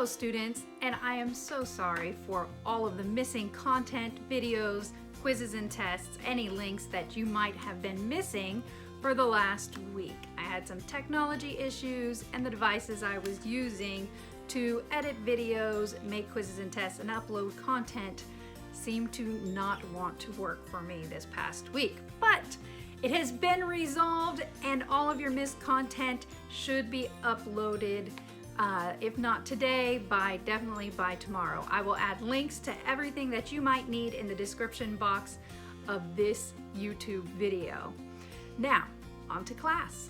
students, and I am so sorry for all of the missing content, videos, quizzes and tests, any links that you might have been missing for the last week. I had some technology issues, and the devices I was using to edit videos, make quizzes and tests, and upload content seemed to not want to work for me this past week. But it has been resolved, and all of your missed content should be uploaded, if not today, definitely by tomorrow. I will add links to everything that you might need in the description box of this YouTube video. Now, on to class.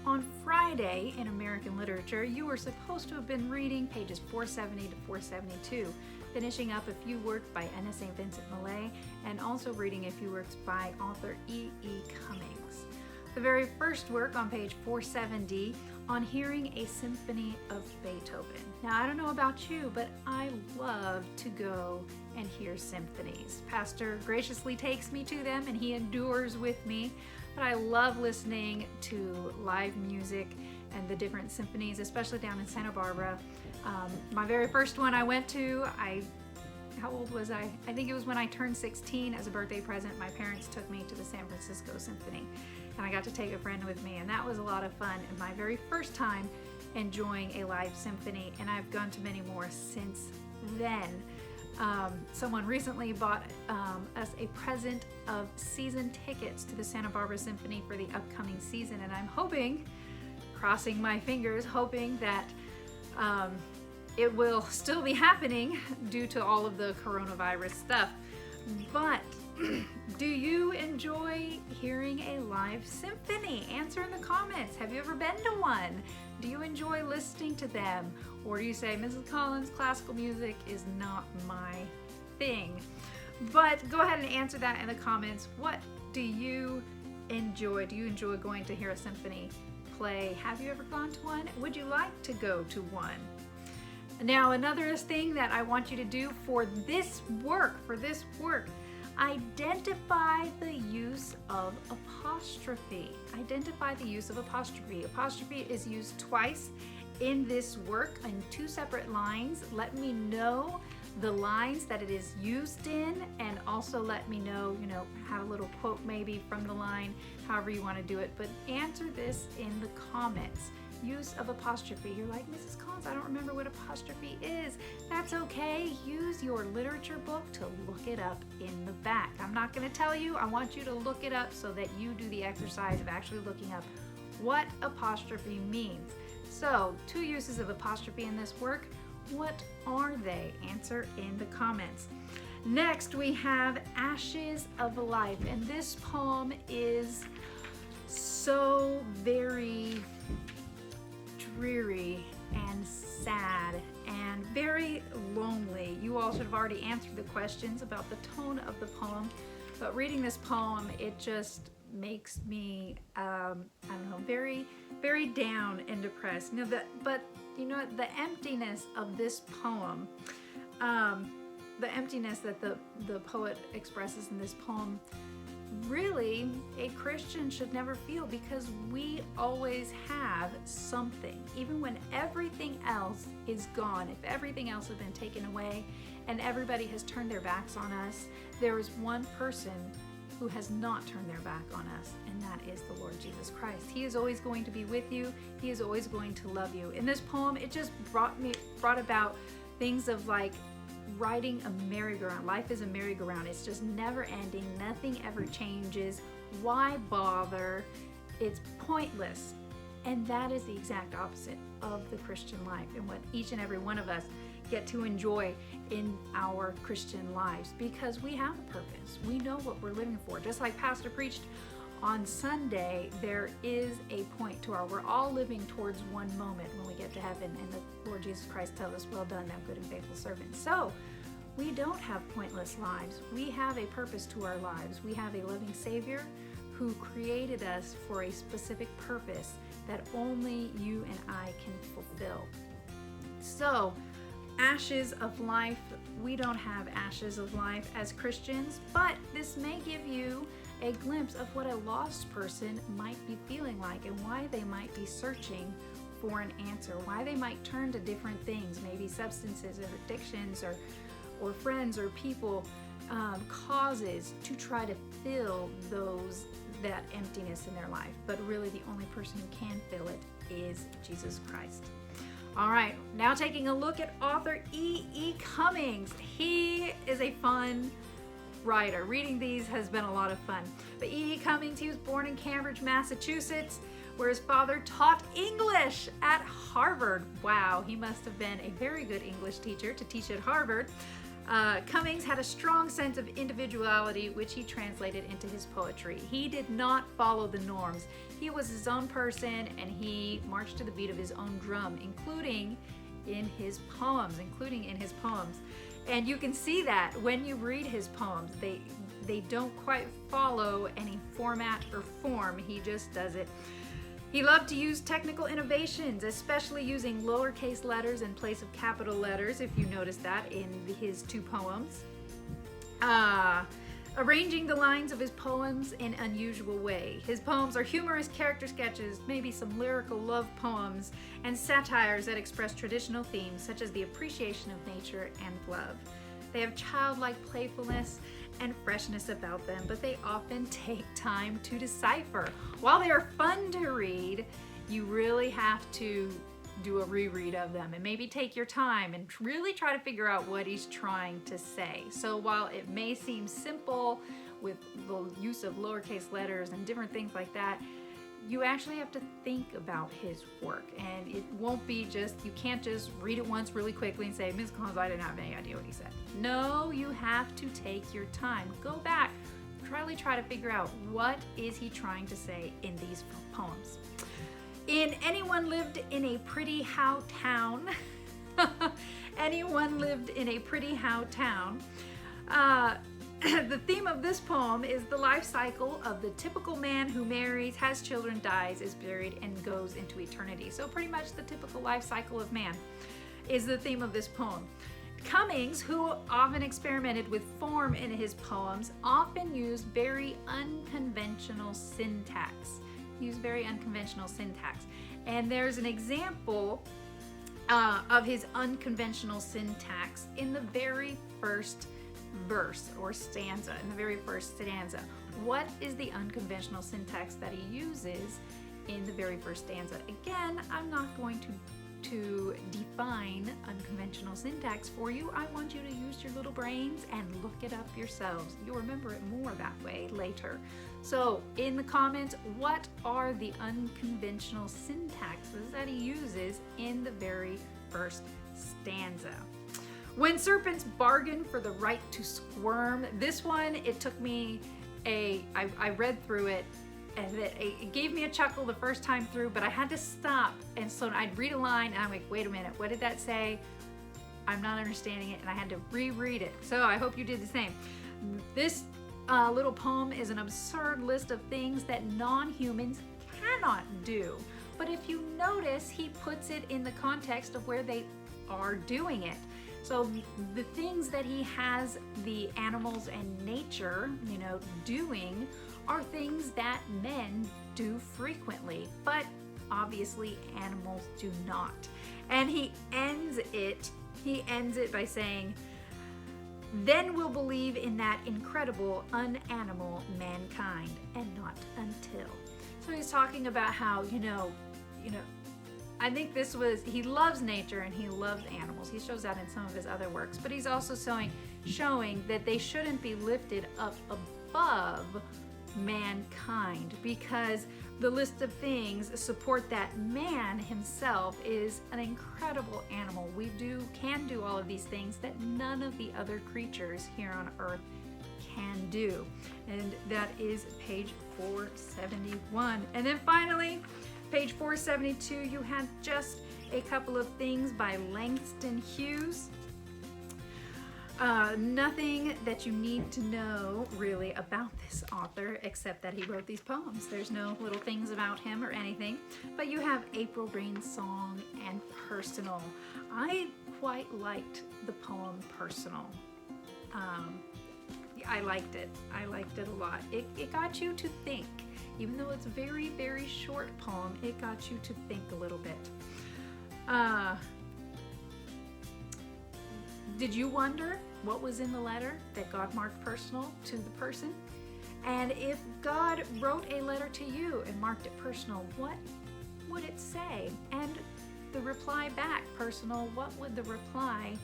On Friday in American Literature, you were supposed to have been reading pages 470 to 472, finishing up a few works by Enna St. Vincent Millay, and also reading a few works by author E.E. Cummings. The very first work on page 470, on hearing a symphony of Beethoven. Now, I don't know about you, but I love to go and hear symphonies. Pastor graciously takes me to them, and he endures with me. But I love listening to live music and the different symphonies, especially down in Santa Barbara. My very first one I went to, how old was I? I think it was when I turned 16 as a birthday present. My parents took me to the San Francisco Symphony, and I got to take a friend with me, and that was a lot of fun. And my very first time enjoying a live symphony, and I've gone to many more since then. Someone recently bought us a present of season tickets to the Santa Barbara Symphony for the upcoming season, and I'm hoping, crossing my fingers, hoping that it will still be happening due to all of the coronavirus stuff. But do you enjoy hearing a live symphony? Answer in the comments. Have you ever been to one? Do you enjoy listening to them? Or do you say, Mrs. Collins, classical music is not my thing? But go ahead and answer that in the comments. What do you enjoy? Do you enjoy going to hear a symphony play? Have you ever gone to one? Would you like to go to one? Now, another thing that I want you to do for this work, identify the use of apostrophe. Identify the use of apostrophe. Apostrophe is used twice in this work in two separate lines. Let me know the lines that it is used in, and also let me know, have a little quote maybe from the line, however you want to do it. But answer this in the comments. Use of apostrophe. You're like, Mrs. Collins, I don't remember what apostrophe is. That's okay. Use your literature book to look it up in the back. I'm not going to tell you. I want you to look it up so that you do the exercise of actually looking up what apostrophe means. So, two uses of apostrophe in this work. What are they? Answer in the comments. Next, we have Ashes of Life, and this poem is so very dreary and sad and very lonely. You all should have already answered the questions about the tone of the poem, but reading this poem, it just makes me, very, very down and depressed. But the emptiness of this poem, the emptiness that the poet expresses in this poem, really a Christian should never feel, because we always have something. Even when everything else is gone, if everything else has been taken away and everybody has turned their backs on us, there is one person who has not turned their back on us, and that is the Lord Jesus Christ. He is always going to be with you. He is always going to love you. In this poem, it just brought about things of like riding a merry-go-round. Life is a merry-go-round. It's just never ending. Nothing ever changes. Why bother? It's pointless. And that is the exact opposite of the Christian life, and what each and every one of us get to enjoy in our Christian lives, because we have a purpose. We know what we're living for. Just like Pastor preached on Sunday, there is a point to we're all living towards one moment when we get to heaven, and the Lord Jesus Christ tells us, well done, thou good and faithful servant. So we don't have pointless lives. We have a purpose to our lives. We have a loving Savior who created us for a specific purpose that only you and I can fulfill. So, ashes of life, we don't have ashes of life as Christians, but this may give you a glimpse of what a lost person might be feeling like and why they might be searching for an answer, why they might turn to different things, maybe substances or addictions or friends or people, causes to try to fill that emptiness in their life. But really the only person who can fill it is Jesus Christ. All right, now taking a look at author E.E. Cummings. He is a fun writer. Reading these has been a lot of fun. But E.E. Cummings, he was born in Cambridge, Massachusetts, where his father taught English at Harvard. Wow, he must have been a very good English teacher to teach at Harvard. Cummings had a strong sense of individuality, which he translated into his poetry. He did not follow the norms. He was his own person, and he marched to the beat of his own drum, including in his poems. And you can see that when you read his poems. They don't quite follow any format or form. He just does it. He loved to use technical innovations, especially using lowercase letters in place of capital letters, if you notice that in his 2 poems. Arranging the lines of his poems in unusual way. His poems are humorous character sketches, maybe some lyrical love poems, and satires that express traditional themes such as the appreciation of nature and love. They have childlike playfulness and freshness about them, but they often take time to decipher. While they are fun to read, you really have to do a reread of them and maybe take your time and really try to figure out what he's trying to say. So while it may seem simple with the use of lowercase letters and different things like that, you actually have to think about his work, and it won't be just, you can't just read it once really quickly and say, Ms. Collins, I didn't have any idea what he said. No, you have to take your time. Go back, really try to figure out what is he trying to say in these poems. In Anyone Lived in a Pretty How Town, Anyone Lived in a Pretty How Town, the theme of this poem is the life cycle of the typical man who marries, has children, dies, is buried, and goes into eternity. So pretty much the typical life cycle of man is the theme of this poem. Cummings, who often experimented with form in his poems, often used very unconventional syntax. And there's an example of his unconventional syntax in the very first verse or stanza, What is the unconventional syntax that he uses in the very first stanza? Again, I'm not going to define unconventional syntax for you. I want you to use your little brains and look it up yourselves. You'll remember it more that way later. So in the comments, what are the unconventional syntaxes that he uses in the very first stanza? When serpents bargain for the right to squirm. This one, it took me I read through it, and it gave me a chuckle the first time through, but I had to stop. And so I'd read a line and I'm like, wait a minute, what did that say? I'm not understanding it, and I had to reread it. So I hope you did the same. This little poem is an absurd list of things that non-humans cannot do. But if you notice, he puts it in the context of where they are doing it. So the things that he has the animals and nature, doing are things that men do frequently, but obviously animals do not. And he ends it by saying, then we'll believe in that incredible unanimal mankind, and not until. So he's talking about how, I think he loves nature and he loves animals. He shows that in some of his other works, but he's also showing that they shouldn't be lifted up above mankind, because the list of things support that man himself is an incredible animal. We can do all of these things that none of the other creatures here on earth can do. And that is page 471. And then finally, page 472, you have just a couple of things by Langston Hughes. Nothing that you need to know really about this author except that he wrote these poems. There's no little things about him or anything. But you have April Green Song and Personal. I quite liked the poem Personal. I liked it a lot. It got you to think. Even though it's a very, very short poem, it got you to think a little bit. Did you wonder what was in the letter that God marked personal to the person? And if God wrote a letter to you and marked it personal, what would it say? And the reply back personal, what would the reply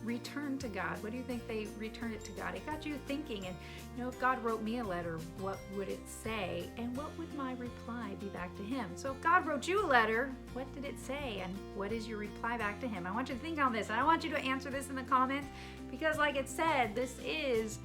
return to God? What do you think they returned it to God? It got you thinking, and if God wrote me a letter, what would it say? And what would my reply be back to him? So if God wrote you a letter, what did it say? And what is your reply back to him? I want you to think on this. I want you to answer this in the comments, because like it said, this is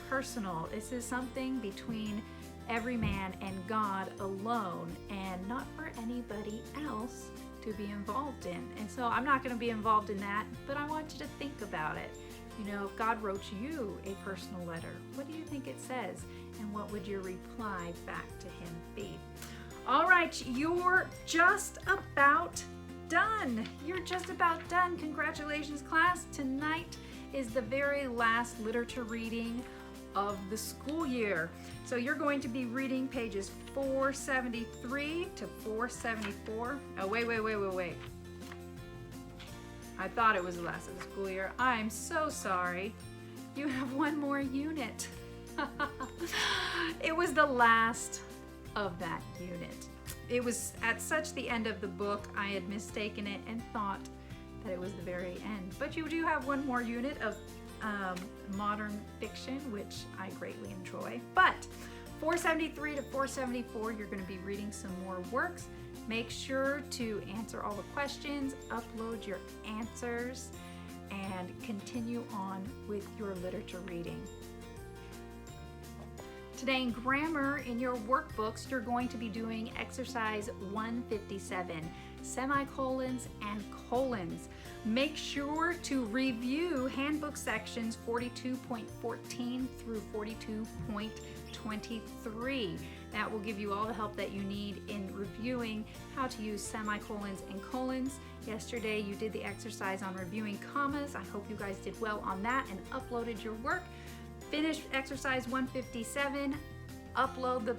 personal. This is something between every man and God alone, and not for anybody else to be involved in. And so I'm not going to be involved in that, but I want you to think about it. If God wrote you a personal letter, what do you think it says? And what would your reply back to him be? All right, you're just about done. You're just about done. Congratulations, class. Tonight is the very last literature reading of the school year. So you're going to be reading pages 473 to 474. Oh, wait. I thought it was the last of the school year. I'm so sorry. You have one more unit. It was the last of that unit. It was at such the end of the book, I had mistaken it and thought that it was the very end. But you do have one more unit of modern fiction, which I greatly enjoy. But 473 to 474, you're going to be reading some more works. Make sure to answer all the questions, upload your answers, and continue on with your literature reading. Today in grammar, in your workbooks, you're going to be doing exercise 157, semicolons and colons. Make sure to review handbook sections 42.14 through 42.23. That will give you all the help that you need in reviewing how to use semicolons and colons. Yesterday you did the exercise on reviewing commas. I hope you guys did well on that and uploaded your work. Finish exercise 157, upload the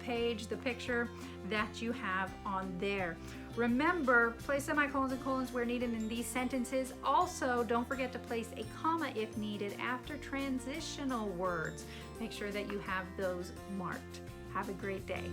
picture that you have on there. Remember, place semicolons and colons where needed in these sentences. Also, don't forget to place a comma if needed after transitional words. Make sure that you have those marked. Have a great day.